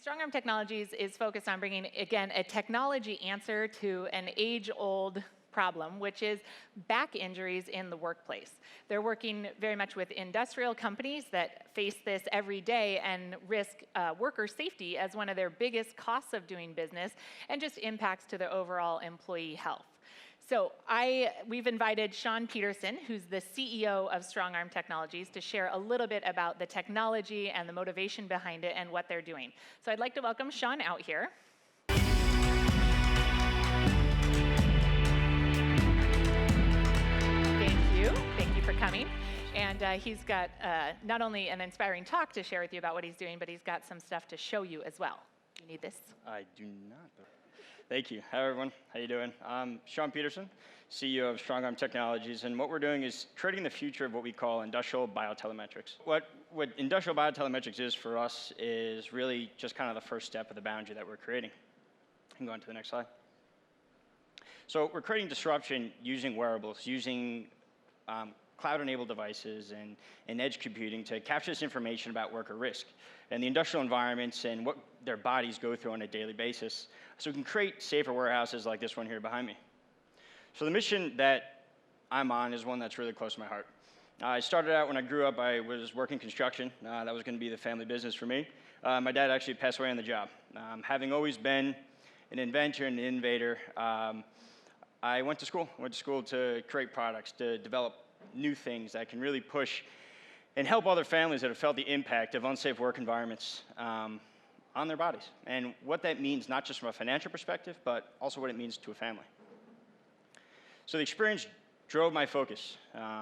Strong Arm Technologies is focused on bringing, again, a technology answer to an age-old problem, which is back injuries in the workplace. They're working very much with industrial companies that face this every day and risk worker safety as one of their biggest costs of doing business and just impacts to their overall employee health. So we've invited Sean Peterson, who's the CEO of Strong Arm Technologies, to share a little bit about the technology and the motivation behind it and what they're doing. So I'd like to welcome Sean out here. Thank you for coming. And he's got not only an inspiring talk to share with you about what he's doing, but he's got some stuff to show you as well. You need this? I do not. Thank you. Hi, everyone. How you doing? I'm Sean Peterson, CEO of Strong Arm Technologies, and what we're doing is creating the future of what we call industrial biotelemetrics. What industrial biotelemetrics is for us is really just kind of the first step of the boundary that we're creating. You can go on to the next slide. So we're creating disruption using wearables, using cloud-enabled devices and edge computing to capture this information about worker risk and the industrial environments and what their bodies go through on a daily basis, so we can create safer warehouses like this one here behind me. So the mission that I'm on is one that's really close to my heart. I started out when I grew up, I was working construction. That was going to be the family business for me. My dad actually passed away on the job. Having always been an inventor and an innovator, I went to school to create products, to develop new things that can really push and help other families that have felt the impact of unsafe work environments on their bodies, and what that means not just from a financial perspective, but also what it means to a family. So the experience drove my focus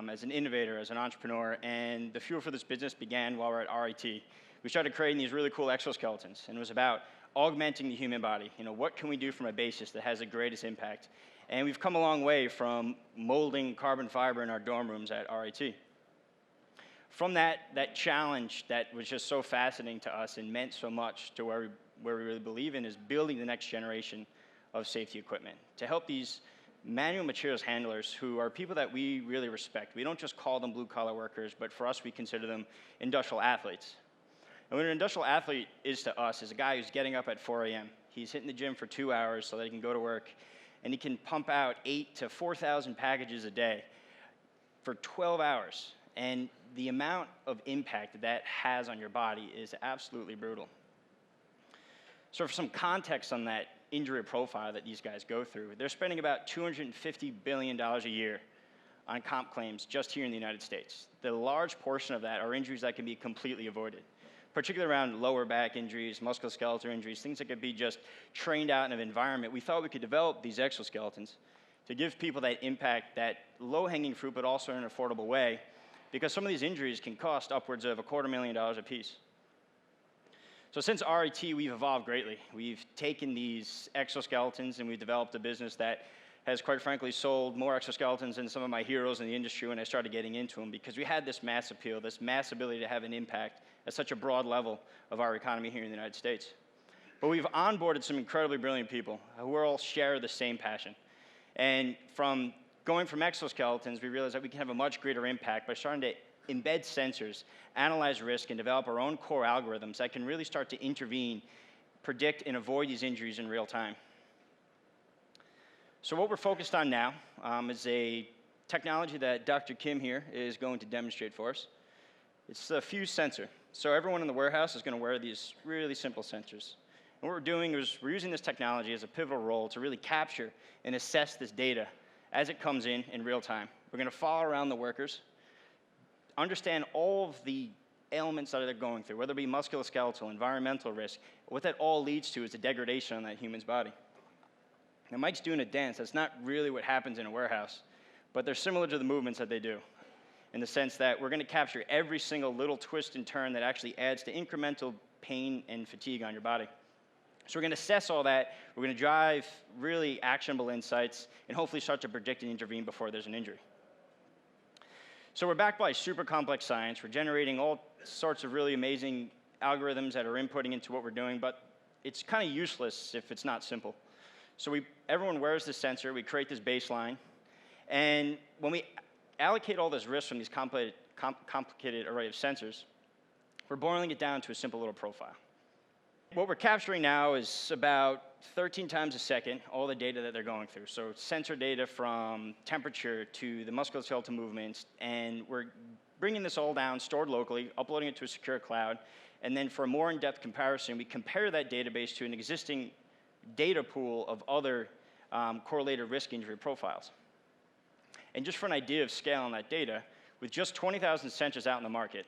as an innovator, as an entrepreneur, and the fuel for this business began while we were at RIT. We started creating these really cool exoskeletons, and it was about augmenting the human body. What can we do from a basis that has the greatest impact? And we've come a long way from molding carbon fiber in our dorm rooms at RIT. From that challenge that was just so fascinating to us and meant so much to where we really believe in is building the next generation of safety equipment to help these manual materials handlers who are people that we really respect. We don't just call them blue-collar workers, but for us, we consider them industrial athletes. And what an industrial athlete is to us is a guy who's getting up at 4 a.m. He's hitting the gym for 2 hours so that he can go to work, and he can pump out 8,000 to 4,000 packages a day for 12 hours. And the amount of impact that has on your body is absolutely brutal. So for some context on that injury profile that these guys go through, they're spending about $250 billion a year on comp claims just here in the United States. The large portion of that are injuries that can be completely avoided, particularly around lower back injuries, musculoskeletal injuries, things that could be just trained out in an environment. We thought we could develop these exoskeletons to give people that impact, that low-hanging fruit, but also in an affordable way, because some of these injuries can cost upwards of $250,000 a piece. So since RIT, we've evolved greatly. We've taken these exoskeletons and we've developed a business that has, quite frankly, sold more exoskeletons than some of my heroes in the industry when I started getting into them, because we had this mass appeal, this mass ability to have an impact at such a broad level of our economy here in the United States. But we've onboarded some incredibly brilliant people who all share the same passion. And from going from exoskeletons, we realized that we can have a much greater impact by starting to embed sensors, analyze risk, and develop our own core algorithms that can really start to intervene, predict, and avoid these injuries in real time. So what we're focused on now is a technology that Dr. Kim here is going to demonstrate for us. It's a fuse sensor. So everyone in the warehouse is going to wear these really simple sensors. And what we're doing is we're using this technology as a pivotal role to really capture and assess this data as it comes in real time. We're going to follow around the workers, understand all of the elements that they're going through, whether it be musculoskeletal, environmental risk. What that all leads to is the degradation on that human's body. Now, Mike's doing a dance. That's not really what happens in a warehouse, but they're similar to the movements that they do, in the sense that we're going to capture every single little twist and turn that actually adds to incremental pain and fatigue on your body. So we're going to assess all that. We're going to drive really actionable insights and hopefully start to predict and intervene before there's an injury. So we're backed by super complex science. We're generating all sorts of really amazing algorithms that are inputting into what we're doing, but it's kind of useless if it's not simple. So everyone wears this sensor. We create this baseline. And when we allocate all this risk from these complicated array of sensors, we're boiling it down to a simple little profile. What we're capturing now is about 13 times a second, all the data that they're going through. So sensor data from temperature to the musculoskeletal movements, and we're bringing this all down, stored locally, uploading it to a secure cloud, and then for a more in-depth comparison, we compare that database to an existing data pool of other correlated risk injury profiles. And just for an idea of scale on that data, with just 20,000 sensors out in the market,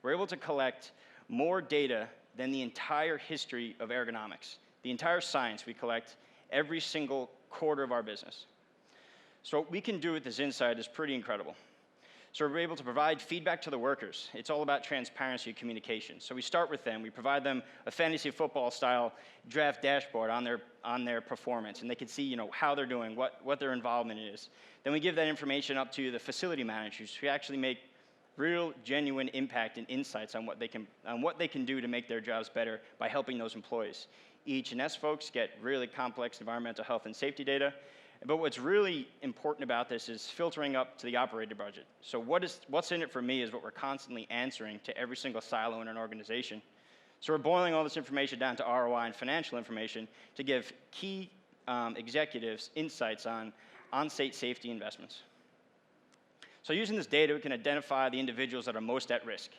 we're able to collect more data than the entire history of ergonomics. The entire science we collect every single quarter of our business. So what we can do with this insight is pretty incredible. So we're able to provide feedback to the workers. It's all about transparency and communication. So we start with them. We provide them a fantasy football style draft dashboard on their performance, and they can see how they're doing, what their involvement is. Then we give that information up to the facility managers who actually make real, genuine impact and insights on what they can do to make their jobs better by helping those employees. E&S folks get really complex environmental health and safety data. But what's really important about this is filtering up to the operator budget. So what's in it for me is what we're constantly answering to every single silo in an organization. So we're boiling all this information down to ROI and financial information to give key executives insights on on-site safety investments. So using this data, we can identify the individuals that are most at risk.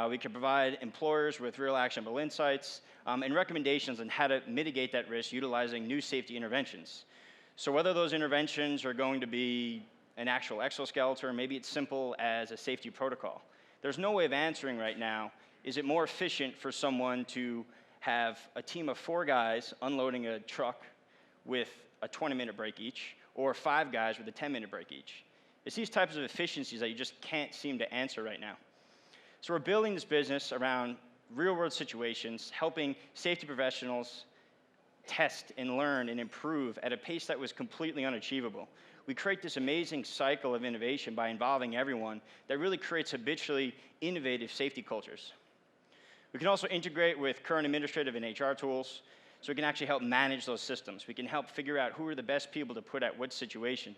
We can provide employers with real actionable insights and recommendations on how to mitigate that risk utilizing new safety interventions. So whether those interventions are going to be an actual exoskeleton, or maybe it's simple as a safety protocol. There's no way of answering right now, is it more efficient for someone to have a team of 4 guys unloading a truck with a 20-minute break each, or 5 guys with a 10-minute break each? It's these types of efficiencies that you just can't seem to answer right now. So we're building this business around real-world situations, helping safety professionals test and learn and improve at a pace that was completely unachievable. We create this amazing cycle of innovation by involving everyone that really creates habitually innovative safety cultures. We can also integrate with current administrative and HR tools, so we can actually help manage those systems. We can help figure out who are the best people to put at what situation,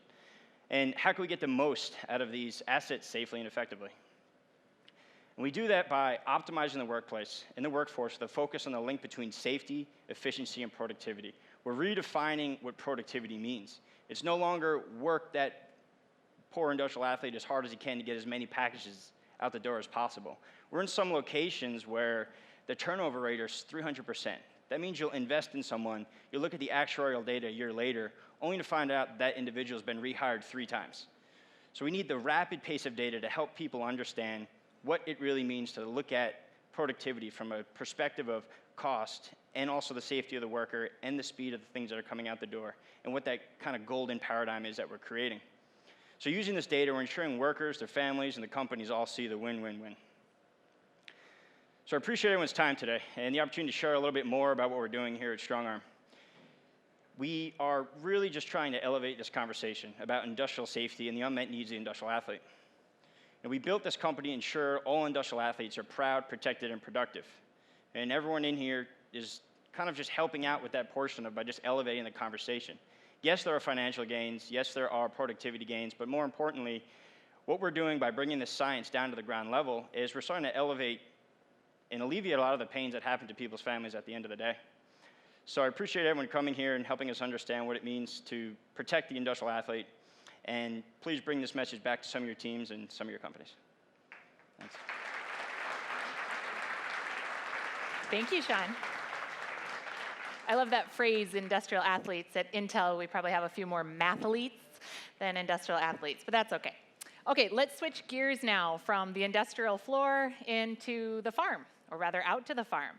and how can we get the most out of these assets safely and effectively. And we do that by optimizing the workplace and the workforce with a focus on the link between safety, efficiency, and productivity. We're redefining what productivity means. It's no longer work that poor industrial athlete as hard as he can to get as many packages out the door as possible. We're in some locations where the turnover rate is 300%. That means you'll invest in someone, you'll look at the actuarial data a year later, only to find out that individual's been rehired 3 times. So we need the rapid pace of data to help people understand what it really means to look at productivity from a perspective of cost and also the safety of the worker and the speed of the things that are coming out the door and what that kind of golden paradigm is that we're creating. So using this data, we're ensuring workers, their families, and the companies all see the win-win-win. So I appreciate everyone's time today and the opportunity to share a little bit more about what we're doing here at StrongArm. We are really just trying to elevate this conversation about industrial safety and the unmet needs of the industrial athlete. And we built this company to ensure all industrial athletes are proud, protected, and productive. And everyone in here is kind of just helping out with that portion by just elevating the conversation. Yes, there are financial gains. Yes, there are productivity gains. But more importantly, what we're doing by bringing this science down to the ground level is we're starting to elevate and alleviate a lot of the pains that happen to people's families at the end of the day. So I appreciate everyone coming here and helping us understand what it means to protect the industrial athlete. And please bring this message back to some of your teams and some of your companies. Thanks. Thank you, Sean. I love that phrase, industrial athletes. At Intel, we probably have a few more mathletes than industrial athletes, but that's okay. Okay, let's switch gears now from the industrial floor into the farm, or rather out to the farm.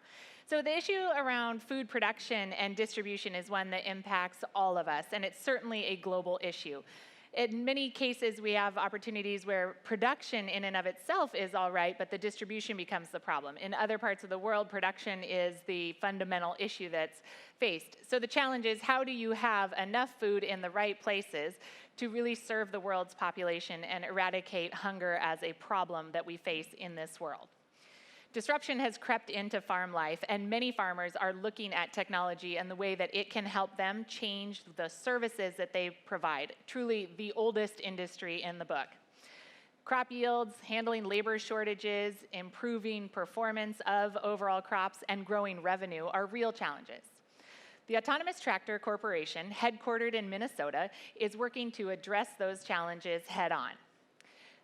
So the issue around food production and distribution is one that impacts all of us, and it's certainly a global issue. In many cases, we have opportunities where production in and of itself is all right, but the distribution becomes the problem. In other parts of the world, production is the fundamental issue that's faced. So the challenge is, how do you have enough food in the right places to really serve the world's population and eradicate hunger as a problem that we face in this world? Disruption has crept into farm life, and many farmers are looking at technology and the way that it can help them change the services that they provide. Truly the oldest industry in the book. Crop yields, handling labor shortages, improving performance of overall crops, and growing revenue are real challenges. The Autonomous Tractor Corporation, headquartered in Minnesota, is working to address those challenges head on.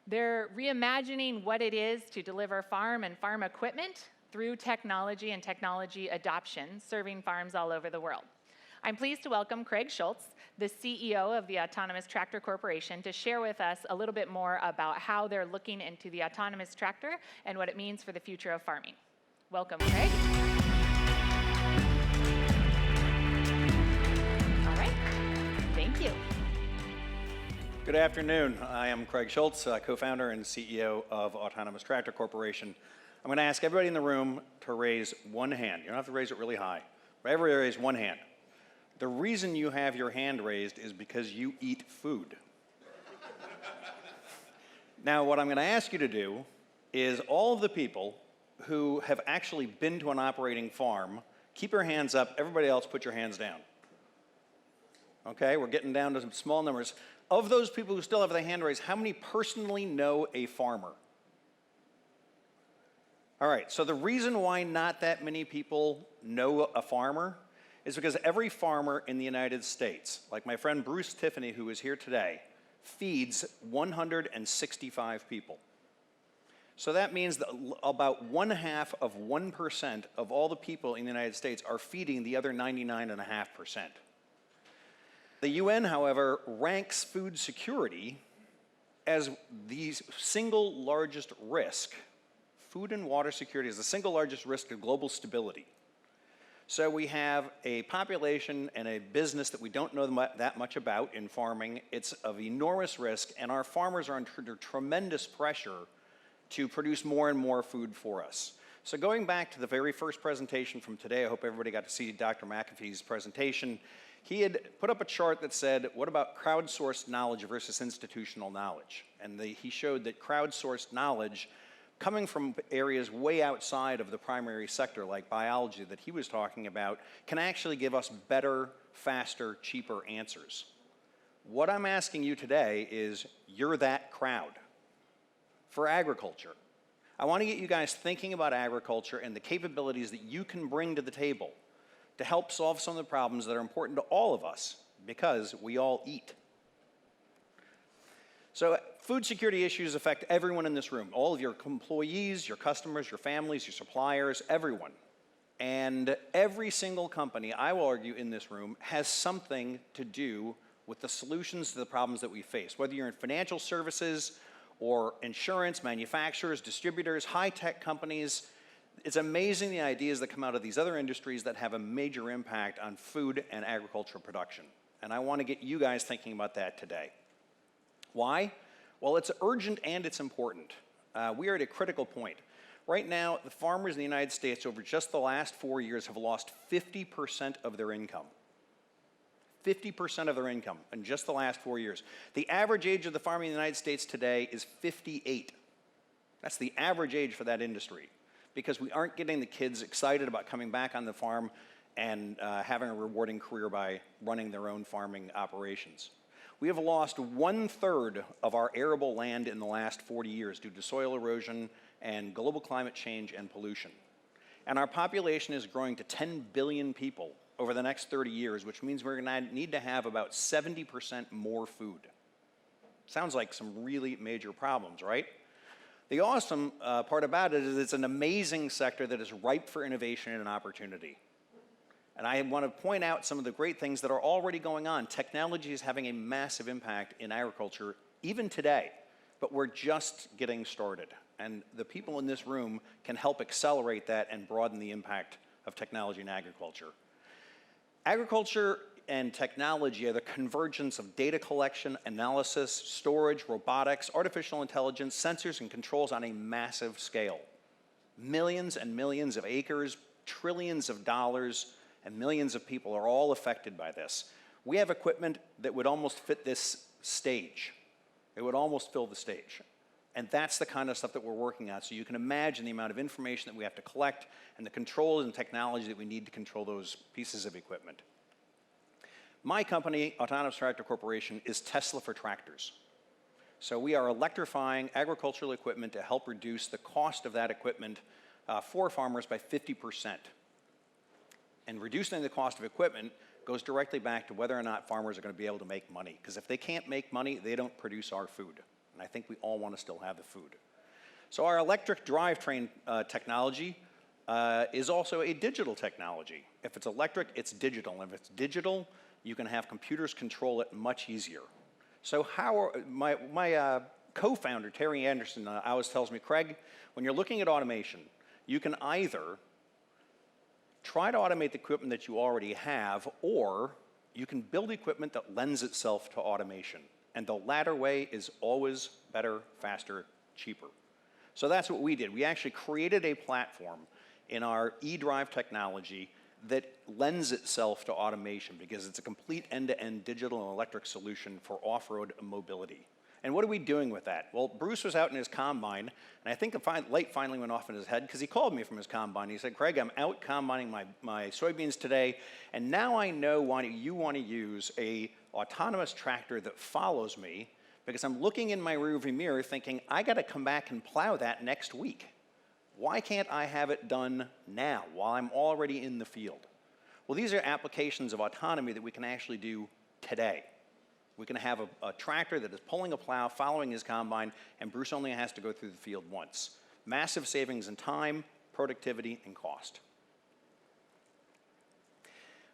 They're reimagining what it is to deliver farm and farm equipment through technology and technology adoption, serving farms all over the world. I'm pleased to welcome Craig Schultz, the CEO of the Autonomous Tractor Corporation, to share with us a little bit more about how they're looking into the autonomous tractor and what it means for the future of farming. Welcome, Craig. All right, thank you. Good afternoon. I am Craig Schultz, co-founder and CEO of Autonomous Tractor Corporation. I'm going to ask everybody in the room to raise one hand. You don't have to raise it really high, but everybody raise one hand. The reason you have your hand raised is because you eat food. Now, what I'm going to ask you to do is all of the people who have actually been to an operating farm, keep your hands up. Everybody else, put your hands down. Okay, we're getting down to some small numbers. Of those people who still have their hand raised, how many personally know a farmer? All right, so the reason why not that many people know a farmer is because every farmer in the United States, like my friend Bruce Tiffany, who is here today, feeds 165 people. So that means that about 0.5% of all the people in the United States are feeding the other 99.5%. The UN, however, ranks food security as the single largest risk. Food and water security is the single largest risk to global stability. So we have a population and a business that we don't know that much about in farming. It's of enormous risk, and our farmers are under tremendous pressure to produce more and more food for us. So going back to the very first presentation from today, I hope everybody got to see Dr. McAfee's presentation. He had put up a chart that said, what about crowdsourced knowledge versus institutional knowledge? And he showed that crowdsourced knowledge, coming from areas way outside of the primary sector, like biology that he was talking about, can actually give us better, faster, cheaper answers. What I'm asking you today is, you're that crowd for agriculture. I want to get you guys thinking about agriculture and the capabilities that you can bring to the table to help solve some of the problems that are important to all of us, because we all eat. So food security issues affect everyone in this room, all of your employees, your customers, your families, your suppliers, everyone. And every single company, I will argue, in this room has something to do with the solutions to the problems that we face. Whether you're in financial services or insurance, manufacturers, distributors, high-tech companies, it's amazing the ideas that come out of these other industries that have a major impact on food and agricultural production. And I want to get you guys thinking about that today. Why? Well, it's urgent and it's important. We are at a critical point. Right now, the farmers in the United States over just the last 4 years have lost 50% of their income. 50% of their income in just the last 4 years. The average age of the farmer in the United States today is 58. That's the average age for that industry, because we aren't getting the kids excited about coming back on the farm and having a rewarding career by running their own farming operations. We have lost 1/3 of our arable land in the last 40 years due to soil erosion and global climate change and pollution. And our population is growing to 10 billion people over the next 30 years, which means we're going to need to have about 70% more food. Sounds like some really major problems, right? The awesome part about it is it's an amazing sector that is ripe for innovation and opportunity. And I want to point out some of the great things that are already going on. Technology is having a massive impact in agriculture, even today, but we're just getting started. And the people in this room can help accelerate that and broaden the impact of technology in agriculture. Agriculture and technology are the convergence of data collection, analysis, storage, robotics, artificial intelligence, sensors, and controls on a massive scale. Millions and millions of acres, trillions of dollars, and millions of people are all affected by this. We have equipment that would almost fit this stage. It would almost fill the stage. And that's the kind of stuff that we're working on. So you can imagine the amount of information that we have to collect and the controls and technology that we need to control those pieces of equipment. My company, Autonomous Tractor Corporation, is Tesla for tractors. So we are electrifying agricultural equipment to help reduce the cost of that equipment for farmers by 50%. And reducing the cost of equipment goes directly back to whether or not farmers are going to be able to make money. Because if they can't make money, they don't produce our food. And I think we all want to still have the food. So our electric drivetrain technology is also a digital technology. If it's electric, it's digital. And if it's digital, you can have computers control it much easier. So my co-founder, Terry Anderson, always tells me, Craig, when you're looking at automation, you can either try to automate the equipment that you already have, or you can build equipment that lends itself to automation. And the latter way is always better, faster, cheaper. So that's what we did. We actually created a platform in our eDrive technology that lends itself to automation because it's a complete end-to-end digital and electric solution for off-road mobility. And what are we doing with that? Well, Bruce was out in his combine, and I think the light finally went off in his head because he called me from his combine. He said, Craig, I'm out combining my soybeans today, and now I know why you want to use a autonomous tractor that follows me because I'm looking in my rearview mirror thinking, I got to come back and plow that next week. Why can't I have it done now while I'm already in the field? Well, these are applications of autonomy that we can actually do today. We can have a tractor that is pulling a plow, following his combine, and Bruce only has to go through the field once. Massive savings in time, productivity, and cost.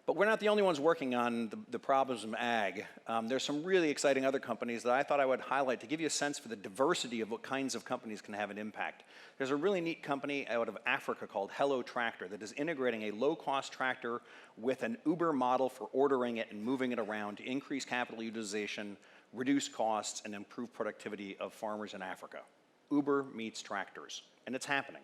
But we're not the only ones working on the problems of ag. There's some really exciting other companies that I thought I would highlight to give you a sense for the diversity of what kinds of companies can have an impact. There's a really neat company out of Africa called Hello Tractor that is integrating a low-cost tractor with an Uber model for ordering it and moving it around to increase capital utilization, reduce costs, and improve productivity of farmers in Africa. Uber meets tractors, and it's happening.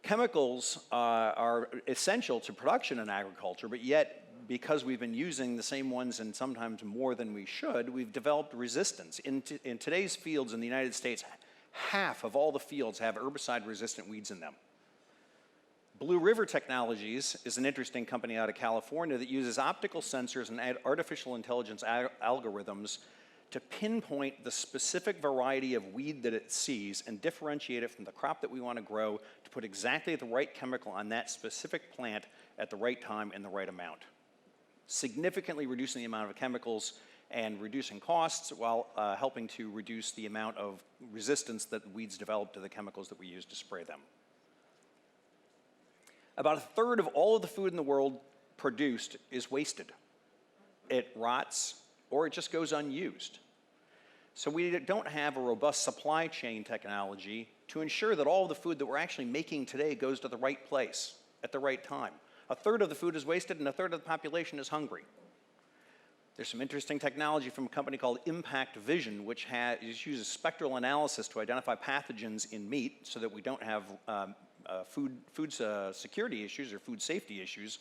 Chemicals are essential to production in agriculture, but yet, because we've been using the same ones and sometimes more than we should, we've developed resistance. In today's fields in the United States, half of all the fields have herbicide-resistant weeds in them. Blue River Technologies is an interesting company out of California that uses optical sensors and artificial intelligence algorithms to pinpoint the specific variety of weed that it sees and differentiate it from the crop that we want to grow to put exactly the right chemical on that specific plant at the right time and the right amount, significantly reducing the amount of chemicals and reducing costs while helping to reduce the amount of resistance that weeds develop to the chemicals that we use to spray them. About a third of all of the food in the world produced is wasted. It rots, or it just goes unused. So we don't have a robust supply chain technology to ensure that all of the food that we're actually making today goes to the right place at the right time. A third of the food is wasted and a third of the population is hungry. There's some interesting technology from a company called Impact Vision, which uses spectral analysis to identify pathogens in meat so that we don't have food security issues or food safety issues.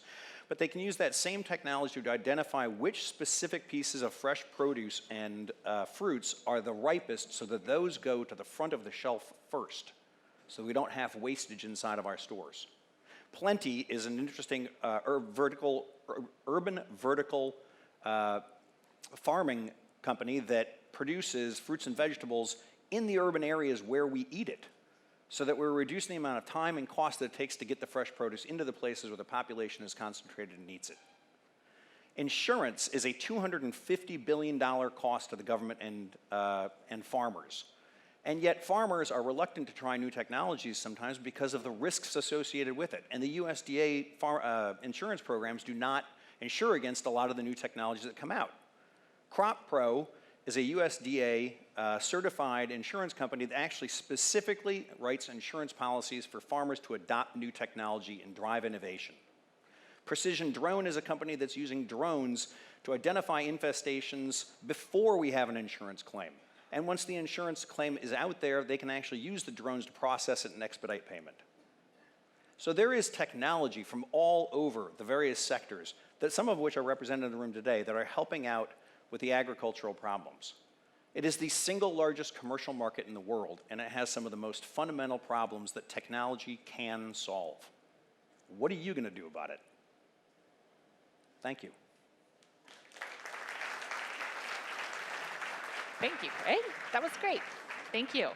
But they can use that same technology to identify which specific pieces of fresh produce and fruits are the ripest so that those go to the front of the shelf first, so we don't have wastage inside of our stores. Plenty is an interesting urban vertical farming company that produces fruits and vegetables in the urban areas where we eat it, so that we're reducing the amount of time and cost that it takes to get the fresh produce into the places where the population is concentrated and needs it. Insurance is a $250 billion cost to the government and farmers. And yet farmers are reluctant to try new technologies sometimes because of the risks associated with it. And the USDA insurance programs do not insure against a lot of the new technologies that come out. CropPro is a USDA certified insurance company that actually specifically writes insurance policies for farmers to adopt new technology and drive innovation. Precision Drone is a company that's using drones to identify infestations before we have an insurance claim. And once the insurance claim is out there, they can actually use the drones to process it and expedite payment. So there is technology from all over the various sectors, that some of which are represented in the room today, that are helping out with the agricultural problems. It is the single largest commercial market in the world, and it has some of the most fundamental problems that technology can solve. What are you going to do about it? Thank you. Thank you, Craig. That was great. Thank you.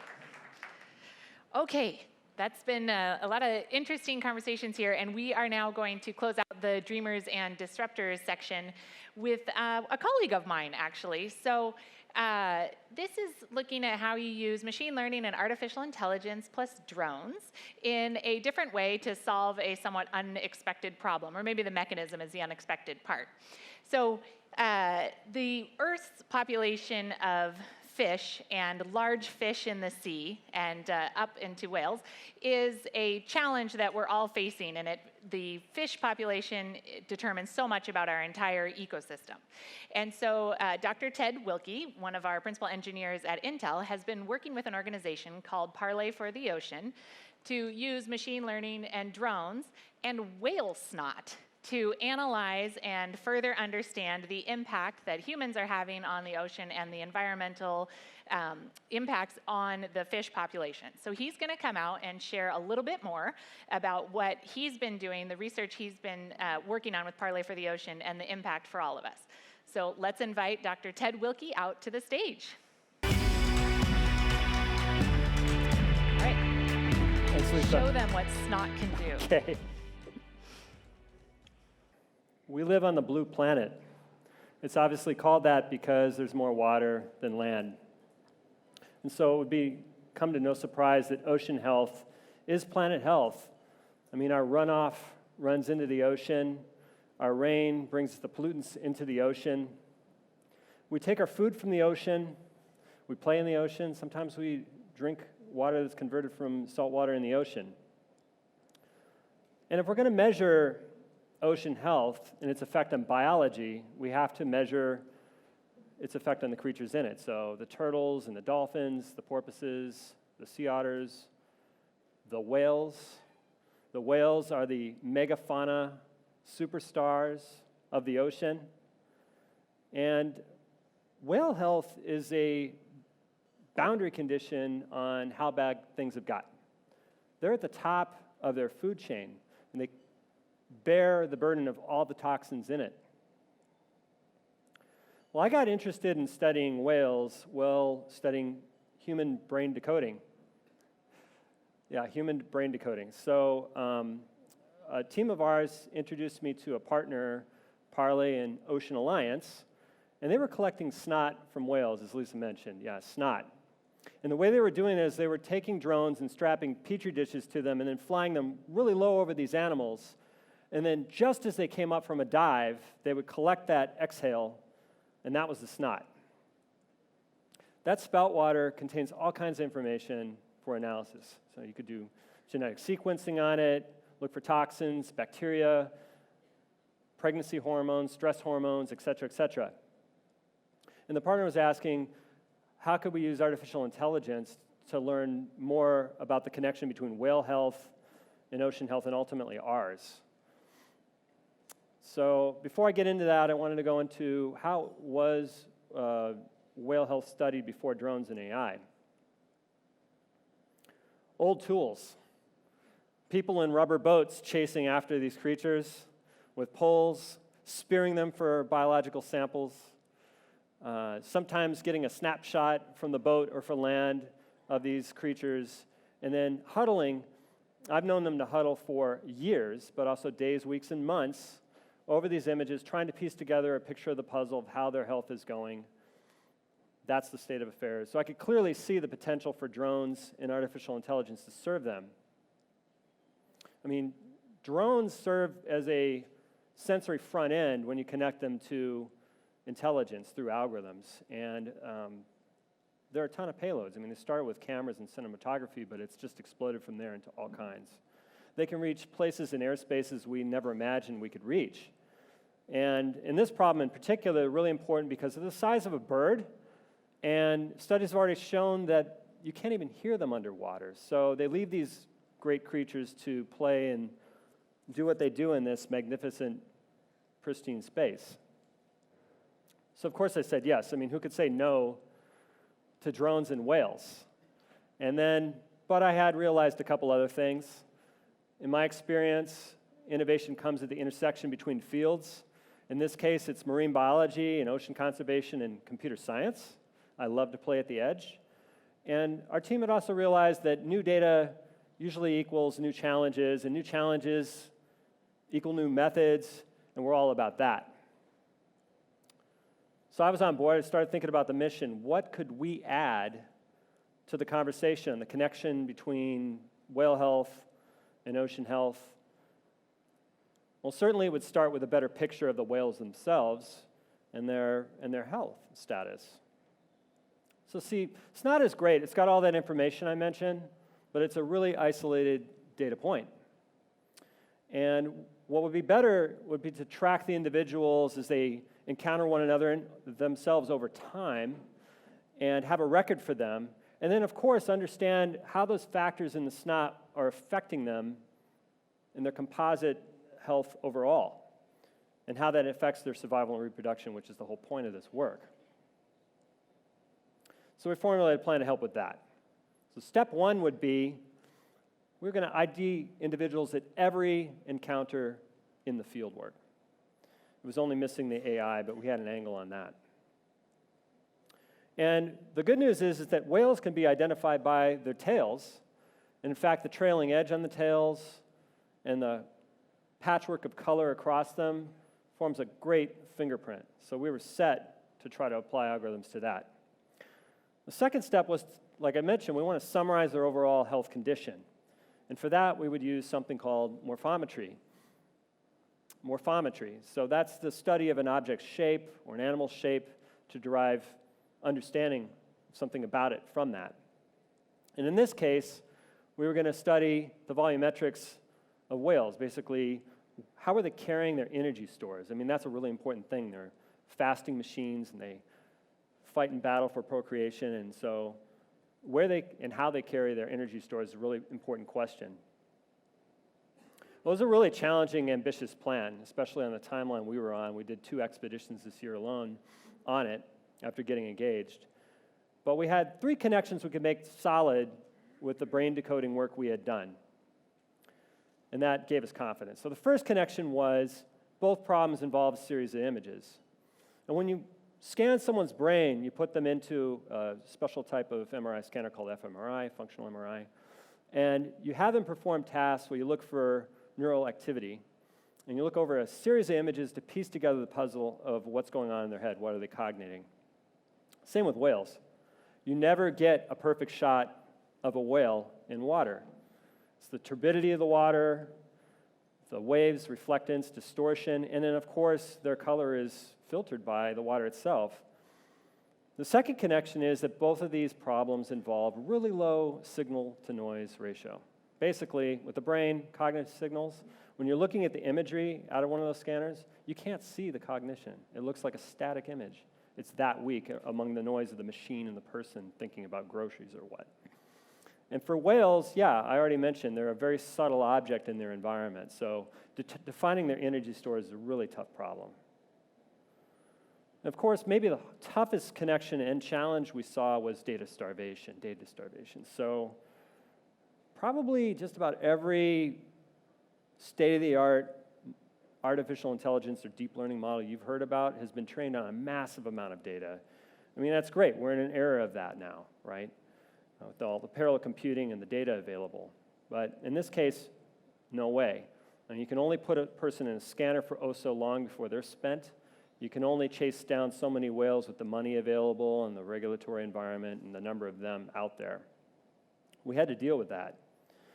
Okay, that's been a lot of interesting conversations here, and we are now going to close out the Dreamers and Disruptors section with a colleague of mine, actually. So this is looking at how you use machine learning and artificial intelligence plus drones in a different way to solve a somewhat unexpected problem, or maybe the mechanism is the unexpected part. So the Earth's population of fish and large fish in the sea and up into whales is a challenge that we're all facing, and the fish population determines so much about our entire ecosystem. And so Dr. Ted Wilkie, one of our principal engineers at Intel, has been working with an organization called Parlay for the Ocean to use machine learning and drones and whale snot to analyze and further understand the impact that humans are having on the ocean and the environmental impacts on the fish population. So he's going to come out and share a little bit more about what he's been doing, the research he's been working on with Parlay for the Ocean, and the impact for all of us. So let's invite Dr. Ted Wilkie out to the stage. All right. Thanks, Lisa. Show them what snot can do. Okay. We live on the blue planet. It's obviously called that because there's more water than land. And so it would come to no surprise that ocean health is planet health. I mean, our runoff runs into the ocean. Our rain brings the pollutants into the ocean. We take our food from the ocean. We play in the ocean. Sometimes we drink water that's converted from salt water in the ocean. And if we're going to measure ocean health and its effect on biology, we have to measure its effect on the creatures in it. So the turtles and the dolphins, the porpoises, the sea otters, the whales. The whales are the megafauna superstars of the ocean. And whale health is a boundary condition on how bad things have gotten. They're at the top of their food chain, and they bear the burden of all the toxins in it. Well, I got interested in studying whales while studying human brain decoding. Yeah, human brain decoding. So a team of ours introduced me to a partner, Parlay and Ocean Alliance, and they were collecting snot from whales, as Lisa mentioned. Yeah, snot. And the way they were doing it is they were taking drones and strapping petri dishes to them and then flying them really low over these animals. And then just as they came up from a dive, they would collect that exhale, and that was the snot. That spout water contains all kinds of information for analysis. So you could do genetic sequencing on it, look for toxins, bacteria, pregnancy hormones, stress hormones, et cetera, et cetera. And the partner was asking, how could we use artificial intelligence to learn more about the connection between whale health and ocean health and ultimately ours? So before I get into that, I wanted to go into how was whale health studied before drones and AI. Old tools. People in rubber boats chasing after these creatures with poles, spearing them for biological samples, sometimes getting a snapshot from the boat or from land of these creatures, and then huddling. I've known them to huddle for years, but also days, weeks, and months over these images, trying to piece together a picture of the puzzle of how their health is going. That's the state of affairs. So I could clearly see the potential for drones and artificial intelligence to serve them. I mean, drones serve as a sensory front end when you connect them to intelligence through algorithms. And there are a ton of payloads. I mean, they started with cameras and cinematography, but it's just exploded from there into all kinds. They can reach places in airspaces we never imagined we could reach. And in this problem in particular, really important because of the size of a bird, and studies have already shown that you can't even hear them underwater. So they leave these great creatures to play and do what they do in this magnificent, pristine space. So of course I said yes. I mean, who could say no to drones and whales? But I had realized a couple other things. In my experience, innovation comes at the intersection between fields. In this case, it's marine biology and ocean conservation and computer science. I love to play at the edge. And our team had also realized that new data usually equals new challenges, and new challenges equal new methods, and we're all about that. So I was on board. I started thinking about the mission. What could we add to the conversation, the connection between whale health and ocean health? Well, certainly it would start with a better picture of the whales themselves and their health status. So see, it's not as great. It's got all that information I mentioned, but it's a really isolated data point. And what would be better would be to track the individuals as they encounter one another themselves over time and have a record for them. And then, of course, understand how those factors in the snot are affecting them in their composite health overall, and how that affects their survival and reproduction, which is the whole point of this work. So we formulated a plan to help with that. So step one would be, we're going to ID individuals at every encounter in the field work. It was only missing the AI, but we had an angle on that. And the good news is that whales can be identified by their tails. And in fact, the trailing edge on the tails and the patchwork of color across them forms a great fingerprint. So we were set to try to apply algorithms to that. The second step was, like I mentioned, we want to summarize their overall health condition. And for that, we would use something called morphometry. Morphometry. So that's the study of an object's shape or an animal's shape to derive understanding something about it from that. And in this case, we were going to study the volumetrics of whales. Basically, how are they carrying their energy stores? I mean, that's a really important thing. They're fasting machines, and they fight in battle for procreation, and so where they and how they carry their energy stores is a really important question. Well, it was a really challenging, ambitious plan, especially on the timeline we were on. We did 2 expeditions this year alone on it after getting engaged. But we had 3 connections we could make solid with the brain decoding work we had done. And that gave us confidence. So the first connection was both problems involve a series of images. And when you scan someone's brain, you put them into a special type of MRI scanner called fMRI, functional MRI, and you have them perform tasks where you look for neural activity, and you look over a series of images to piece together the puzzle of what's going on in their head, what are they cogniting. Same with whales. You never get a perfect shot of a whale in water. It's the turbidity of the water, the waves, reflectance, distortion, and then, of course, their color is filtered by the water itself. The second connection is that both of these problems involve really low signal-to-noise ratio. Basically, with the brain, cognitive signals, when you're looking at the imagery out of one of those scanners, you can't see the cognition. It looks like a static image. It's that weak among the noise of the machine and the person thinking about groceries or what. And for whales, yeah, I already mentioned, they're a very subtle object in their environment, so defining their energy stores is a really tough problem. And of course, maybe the toughest connection and challenge we saw was data starvation. So probably just about every state-of-the-art artificial intelligence or deep learning model you've heard about has been trained on a massive amount of data. I mean, that's great. We're in an era of that now, right? With all the parallel computing and the data available. But in this case, no way. And you can only put a person in a scanner for oh so long before they're spent. You can only chase down so many whales with the money available and the regulatory environment and the number of them out there. We had to deal with that.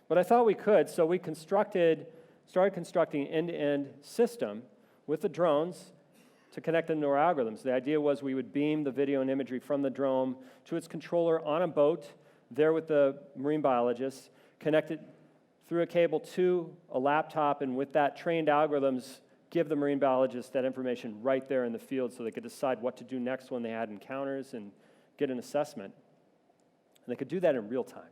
But I thought we could, so we started constructing an end-to-end system with the drones to connect them to our algorithms. The idea was we would beam the video and imagery from the drone to its controller on a boat, there with the marine biologists, connect it through a cable to a laptop, and with that, trained algorithms give the marine biologists that information right there in the field so they could decide what to do next when they had encounters and get an assessment. And they could do that in real time.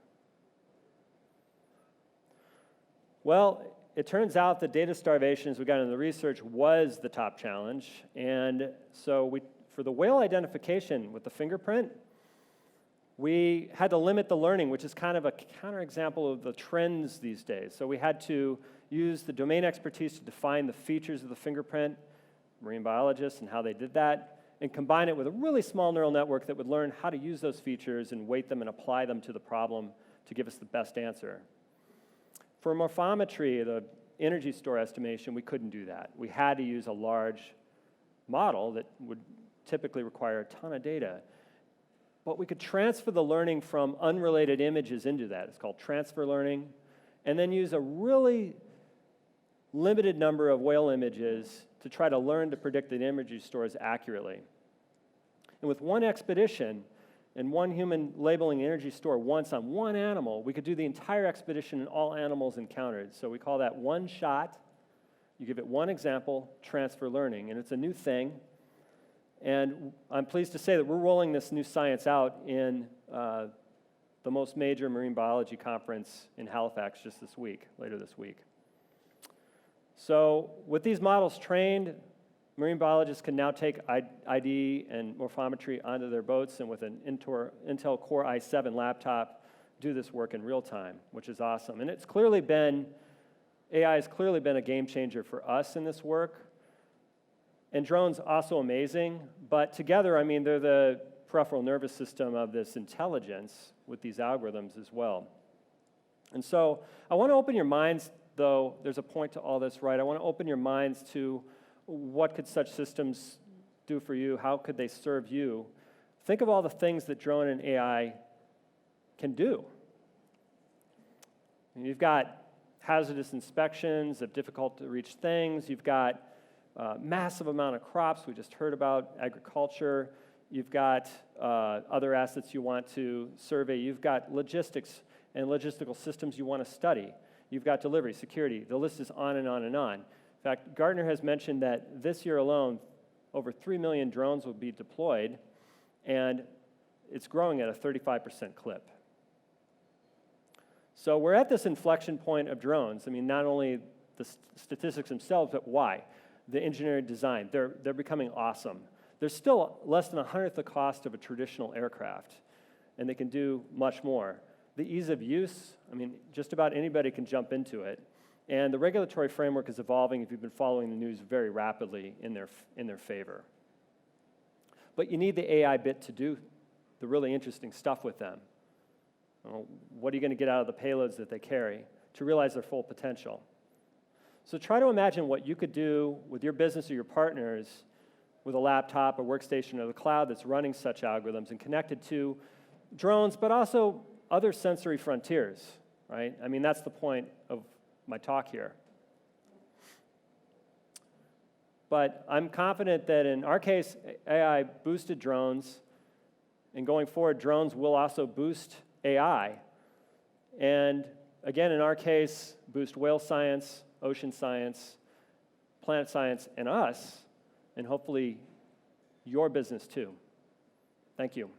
Well, it turns out that data starvation, as we got into the research, was the top challenge. And so for the whale identification with the fingerprint, we had to limit the learning, which is kind of a counterexample of the trends these days. So we had to use the domain expertise to define the features of the fingerprint, marine biologists, and how they did that, and combine it with a really small neural network that would learn how to use those features and weight them and apply them to the problem to give us the best answer. For morphometry, the energy store estimation, we couldn't do that. We had to use a large model that would typically require a ton of data. But we could transfer the learning from unrelated images into that. It's called transfer learning. And then use a really limited number of whale images to try to learn to predict the energy stores accurately. And with one expedition and one human labeling energy store once on one animal, we could do the entire expedition and all animals encountered. So we call that one shot. You give it one example, transfer learning. And it's a new thing. And I'm pleased to say that we're rolling this new science out in the most major marine biology conference in Halifax just this week, later this week. So with these models trained, marine biologists can now take ID and morphometry onto their boats and with an Intel Core i7 laptop do this work in real time, which is awesome. And AI has clearly been a game changer for us in this work. And drones also amazing, but together, I mean, they're the peripheral nervous system of this intelligence with these algorithms as well. And so I want to open your minds, though, there's a point to all this, right? I want to open your minds to what could such systems do for you? How could they serve you? Think of all the things that drone and AI can do. You've got hazardous inspections of difficult-to-reach things. You've got massive amount of crops we just heard about, agriculture. You've got other assets you want to survey. You've got logistics and logistical systems you want to study. You've got delivery, security. The list is on and on and on. In fact, Gartner has mentioned that this year alone, over 3 million drones will be deployed, and it's growing at a 35% clip. So we're at this inflection point of drones. I mean, not only the statistics themselves, but why? The engineering design, they're becoming awesome. They're still less than 1/100th the cost of a traditional aircraft, and they can do much more. The ease of use, I mean, just about anybody can jump into it. And the regulatory framework is evolving, if you've been following the news, very rapidly in their favor. But you need the AI bit to do the really interesting stuff with them. What are you going to get out of the payloads that they carry to realize their full potential? So try to imagine what you could do with your business or your partners with a laptop, a workstation, or the cloud that's running such algorithms and connected to drones, but also other sensory frontiers, right? I mean, that's the point of my talk here. But I'm confident that in our case, AI boosted drones, and going forward, drones will also boost AI. And again, in our case, boost whale science, ocean science, planet science, and us, and hopefully your business too. Thank you.